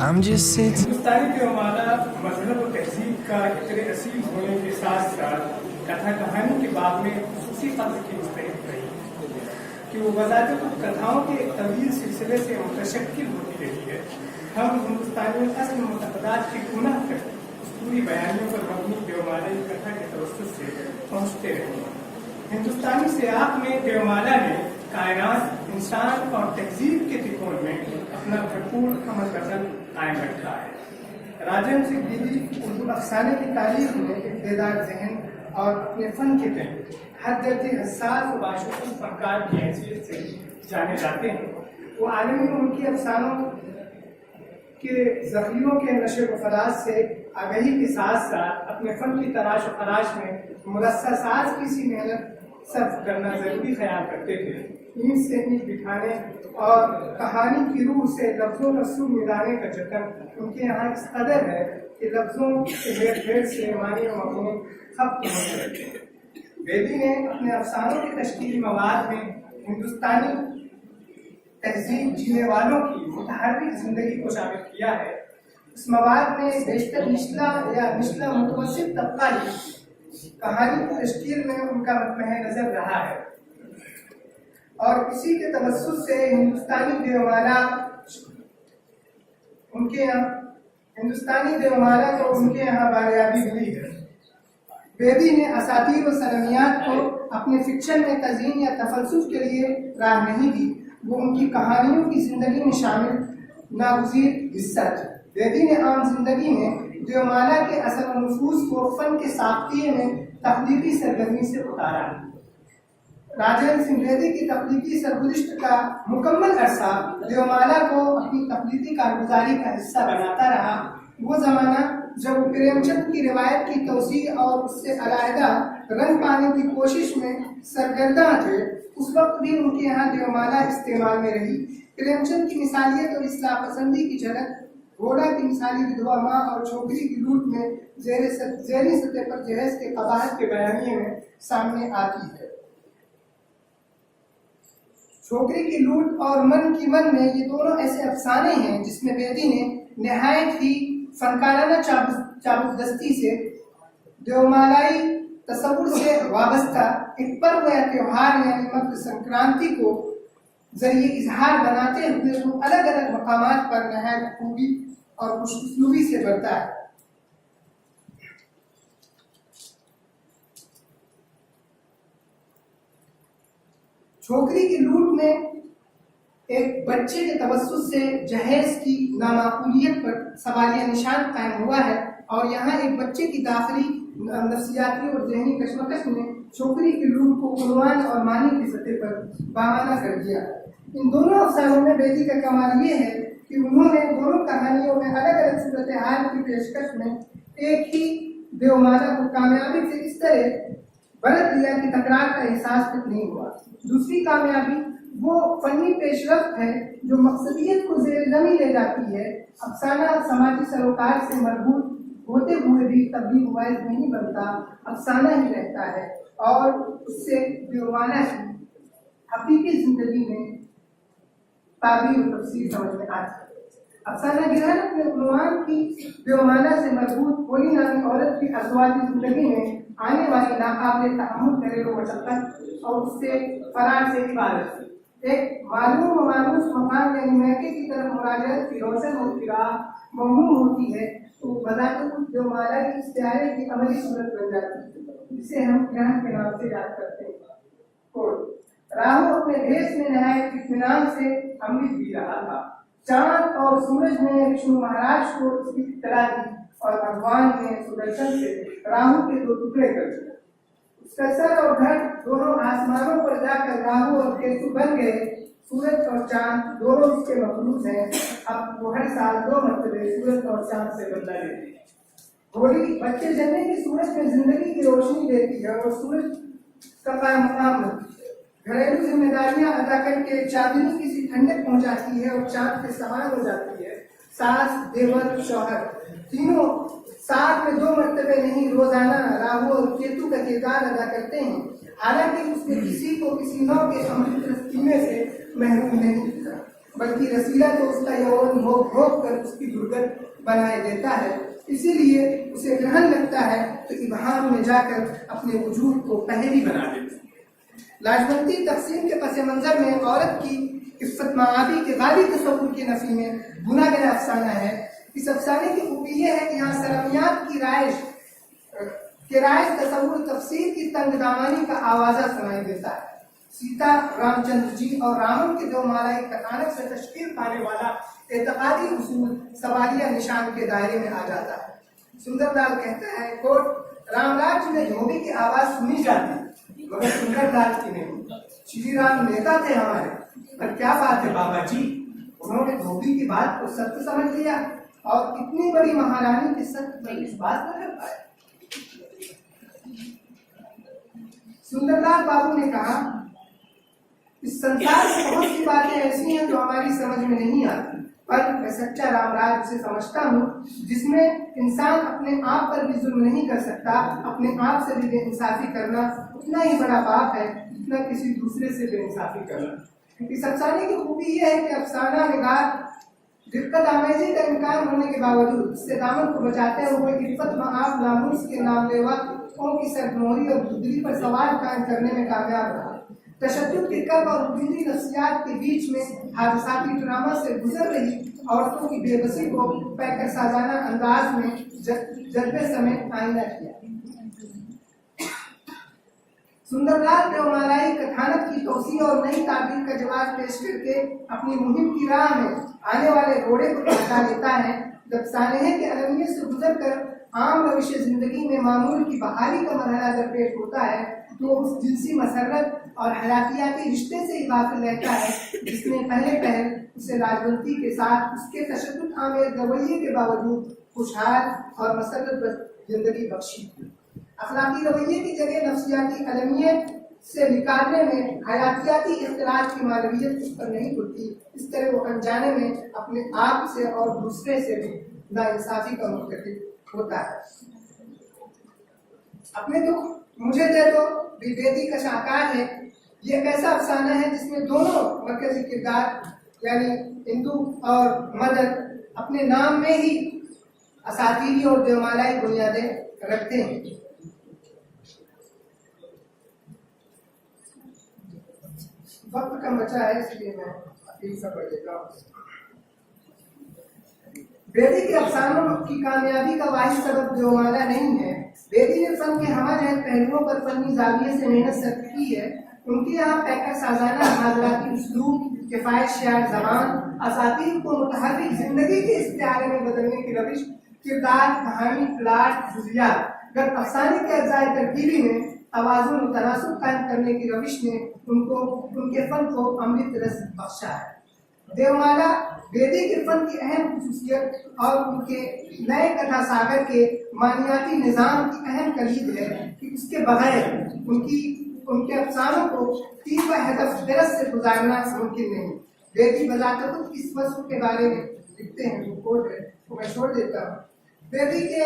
I'm just sitting. ہندوستانی کے ہمارا مذہب و تہذیب کا اتنے اصیل ہونے کے ساتھ ساتھ کتھا کہانی کے باب میں خصوصی قدر کی مستحق رہی کہ وہ بذات خود کتھاؤں کے ایک طویل سلسلے سے متشکل ہوتی رہی ہے. ہم ہندوستانی اصل معتقدات کی گناہ کر پوری بیانیوں پر مبنی دیومالائی کتھا کے توسط سے پہنچتے رہے ہیں. ہندوستانی سیاق میں دیومالا نے کائنات، انسان اور تہذیب کے تکون میں اپنا بھرپور عمل وطن قائم رکھا ہے. راجن سنگھ دیدی اردو افسانے کی تاریخ میں ایک بیدار ذہن اور اپنے فن کے تحت ہر درجے حساس و باشعور فنکار کی حیثیت سے جانے جاتے ہیں. وہ عالمی ان کی افسانوں کے ذخیروں کے نشر و فراز سے آگہی کے ساتھ ساتھ اپنے فن کی تراش و خراش میں مرصع ساز کی سی محنت صرف کرنا ضروری خیال کرتے تھے. اینٹ سے اینٹ بٹھانے اور کہانی کی روح سے لفظوں کا سر ملانے کا جتن ان کے یہاں اس قدر ہے کہ لفظوں کے ہیر پھیر سے معنی و مفہوم ختم ہونے لگے. بیدی نے اپنے افسانوں کے تشکیلی مواد میں ہندوستانی تہذیب جینے والوں کی متحرک زندگی کو شامل کیا ہے. اس مواد میں بیشتر نچلا یا نچلا متوسط طبقہ ہی کہانی کی تشکیل میں ان کا مطمئن نظر رہا ہے اور اسی کے توسط سے ہندوستانی دیومالا کو ان کے یہاں باریابی ملی ہے. بیدی نے اساطیر و سرمیات کو اپنے فکشن میں تزئین یا تفلسف کے لیے راہ نہیں دی. وہ ان کی کہانیوں کی زندگی میں شامل ناگزیر حصہ تھی. بیدی نے عام زندگی میں دیومالا کے اثر و نفوذ کو فن کے ساختیے میں تخلیقی سرگرمی سے اتارا. راجن سنگھ بیدی کی تخلیقی سرگزشت کا مکمل عرصہ دیومالا کو اپنی تخلیقی کارگزاری کا حصہ بناتا رہا. وہ زمانہ جب وہ پریم چند کی روایت کی توسیع اور اس سے علیحدہ رنگ پانے کی کوشش میں سرگرداں تھے، اس وقت بھی ان کے یہاں دیومالا استعمال میں رہی. پریم چند کی مثالیت اور اصلاح پسندی کی جھلک گھوڑا کی مثالی ودوا ماں اور چھوکری کی لوٹ میں ذیلی سطح پر جہیز کے قباحت کے بیانیے میں سامنے آتی ہے. چھوکری کی لوٹ اور من کی من میں یہ دونوں ایسے افسانے ہیں جس میں بیدی نے نہایت ہی فنکارانہ چابکدستی سے دیومالائی تصور سے وابستہ ایک پرو یا تہوار یعنی مکر سنکرانتی کو ذریعے اظہار بناتے ہوئے وہ الگ الگ مقامات پر نہایت خوبی اور خوش اسلوبی سے بڑھتا ہے. چھوکری کی لوٹ میں ایک بچے کے توسط سے جہیز کی نامعقولیت پر سوالیہ نشان قائم ہوا ہے اور یہاں ایک بچے کی داخلی نفسیاتی اور ذہنی کشمکش نے چھوکری کی لوٹ کو عنوان اور معنی کی سطح پر بامانہ کر دیا. ان دونوں افسانوں میں بیدی کا کمال یہ ہے کہ انہوں نے دونوں کہانیوں میں الگ الگ صورتحال کی پیشکش میں ایک ہی دیومالا کو کامیابی سے اس طرح برت لیا کہ تکرار کا احساس تک نہیں ہوا. دوسری کامیابی وہ فنی پیش رفت ہے جو مقصدیت کو زیر زمین لے جاتی ہے. افسانہ سماجی سروکار سے مربوط ہوتے ہوئے بھی تبدیل باعث نہیں بنتا، افسانہ ہی رہتا ہے اور اس سے دیومالا کی حقیقی زندگی میں تعبیر و تفسیر سمجھ میں آتی ہے. افسانہ گرہن اپنے عنوان کی دیومالا سے مربوط بولی نامی عورت کی ازواجی زندگی میں آنے والی ناقابل تحمل گھریلو مشقت اور اس سے فرار سے عبارت ایک معلوم و مانوس مقام یعنی میکے کی طرف مراجعت کی روشن اور ممنوع ہوتی ہے تو بذات خود دیومالا کی استعارے کی عملی صورت بن جاتی ہے جسے ہم گرہن کے نام سے یاد کرتے ہیں. راہو اپنے بھیس میں نہایت اطمینان سے امرت پی رہا تھا. چاند اور سورج نے وشنو مہاراج کو اس کی اطلاع دی اور بھگوان نے سدرشن سے راہو کے 2 ٹکڑے کر دیے. اس کا سر اور گھر دونوں آسمانوں پر جا کر راہو اور کیتو بن گئے. سورج اور چاند دونوں اس کے مخلوق ہیں. اب وہ ہر سال 2 مرتبہ سورج اور چاند سے بدلہ لیتے ہیں. گھوڑی بچے جننے کی سورج میں زندگی کی روشنی دیتی ہے اور سورج کا قائم مقام ہوتی ہے. گھریلو ذمہ داریاں ادا کر کے چاندنی کسی ٹھنڈک پہنچاتی ہے اور چاند پہ سوار ہو جاتی ہے. ساس، دیور، شوہر تینوں ساتھ میں 2 مرتبہ نہیں روزانہ راہو اور کیتو کا کردار ادا کرتے ہیں. حالانکہ اس نے کسی کو کسی نو کے امرت رس پینے سے محروم نہیں کیا. بلکہ رسیلہ تو اس کا یوم بھوگ بھوگ کر اس کی درگت بنائے دیتا ہے، اسی لیے اسے گرہن لگتا ہے تو ابہام میں جا کر اپنے وجود کو پہلی بنا دیتا ہے۔ لاجونتی تقسیم کے پس منظر میں عورت کی عفت معابی کے غالبی تصور کی نفی میں بنا گیا افسانہ ہے۔ اس افسانے کی خوبی یہ ہے کہ یہاں سرمیات کی رائج تصور تفسیر کی تنگ دامانی کا آوازہ سنائی دیتا ہے۔ سیتا، رام چندر جی اور رامن کے دو مالائی کتانک سے تشکیل پانے والا اعتقادی اصول سوالیہ نشان کے دائرے میں آ جاتا ہے۔ سندر لال کہتا ہے کوٹ رام راج میں دھوبی کی آواز سنی جاتی مگر سندر لال کی نہیں۔ شری رام نیتا تھے ہمارے، پر کیا بات ہے بابا جی، انہوں نے دھوبی کی بات کو ستیہ سمجھ لیا اور اتنی بڑی مہارانی کے ستیہ پر اس بات نہ کر پائے۔ سندر لال بابو نے کہا اس سنسار میں بہت سی باتیں ایسی ہیں جو ہماری سمجھ میں نہیں آتی، پر میں سچا رام راج اسے سمجھتا ہوں جس میں انسان اپنے آپ پر بھی ظلم نہیں کر سکتا، اپنے آپ سے بھی بے انصافی کرنا اتنا ہی بڑا پاپ ہے جتنا کسی دوسرے سے بے انصافی کرنا۔ اس افسانے کی خوبی یہ ہے کہ افسانہ نگار دقت آمیزی کا امکان ہونے کے باوجود اس سے دامن کو بچاتے ہوئے عفت معاف ناموس کے نام لیوا کی سرموہری اور بزدلی پر سوال قائم کرنے میں کامیاب رہا۔ تشدد کے کرب اور بھیڑی نفسیات کے بیچ میں حادثاتی ڈرامہ سے گزر رہی عورتوں کی بے بسی کو پیکر سازانہ انداز میں جذبے سمیت آئینہ کیا۔ سندر لال دیومالائی کتھانک کی توسیع اور نئی تعبیر کا جواب پیش کر کے اپنی مہم کی راہ میں آنے والے روڑے کو بتا لیتا ہے۔ جب سانحے کے المیت سے گزر کر عام روش زندگی میں معمول کی بحالی کا مرحلہ درپیش ہوتا ہے تو اس جنسی مسرت اور حیاتیاتی رشتے سے ہی غافل رہتا ہے جس نے پہلے اسے لاجونتی کے ساتھ اس کے تشدد آمیز رویے کے باوجود خوشحال اور مسرت زندگی بخشی۔ اخلاقی رویے کی جگہ نفسیاتی المیت سے نکالنے میں حیاتیاتی اختلاط کی معنویت اس پر نہیں ہوتی، اس طرح وہ انجانے میں اپنے آپ سے اور دوسرے سے بھی ناانصافی کا مرتکب ہوتا ہے۔ اپنے دکھ مجھے دے دو بھی بیدی کا شاہکار ہے۔ یہ ایک ایسا افسانہ ہے جس میں دونوں مرکزی کردار یعنی ہندو اور مدر اپنے نام میں ہی اساطیری اور دیومالائی بنیادیں رکھتے ہیں۔ وقت کم بچا ہے اس لیے میں اپیل سا پڑھ دیتا ہوں۔ بیدی کے افسانوں کی کامیابی کا واحد سبب دیومالا نہیں ہے۔ بیدی نے فن کے ہمہ جہت پہلوؤں پر فنی زاویے سے محنت صرف کی ہے۔ ان کے یہاں پیکر سازانہ حاضراتی اسلوب، کفایت شعر زبان، اساطیر کو متحرک زندگی کے استعارے میں بدلنے کی روش، کردار، کہانی، پلاٹ، جزیات، گر افسانے کے اجزائے ترکیبی میں توازن و تناسب قائم کرنے کی روش نے ان کے فن کو امرت رس بخشا ہے۔ دیومالا بیدی کے فن کی اہم خصوصیت اور ان کے نئے کتھا ساگر کے معنیاتی نظام کی اہم کلید ہے کہ اس کے بغیر ان کے افسانوں کو تین ہدف درس سے گزارنا ممکن نہیں۔ بیدی بذات خود اس وصف کے بارے میں لکھتے ہیں، جو کوٹ ہے وہ میں چھوڑ دیتا ہوں۔ بیدی کے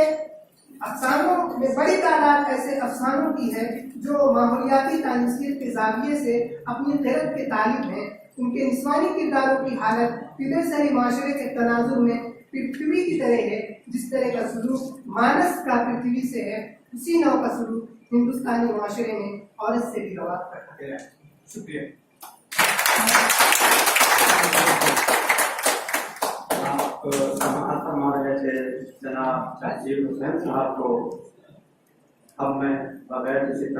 افسانوں میں بڑی تعداد ایسے افسانوں کی ہے جو ماحولیاتی تانیثیت کے زاویے سے اپنی غیرت کے طالب ہیں۔ ان کے نسوانی کرداروں کی حالت فدر سری معاشرے کے تناظر میں پرتھوی کی طرح ہے۔ جس طرح کا سلوک مانس کا پرتھوی سے ہے، اسی نوع کا سلوک ہندوستانی معاشرے میں عورت سے بھی رواج رکھا گیا ہے۔ شکریہ۔ آپ سماعت فرما رہے تھے جناب تحصیل حسین صاحب کو، اب میں بغیر کسی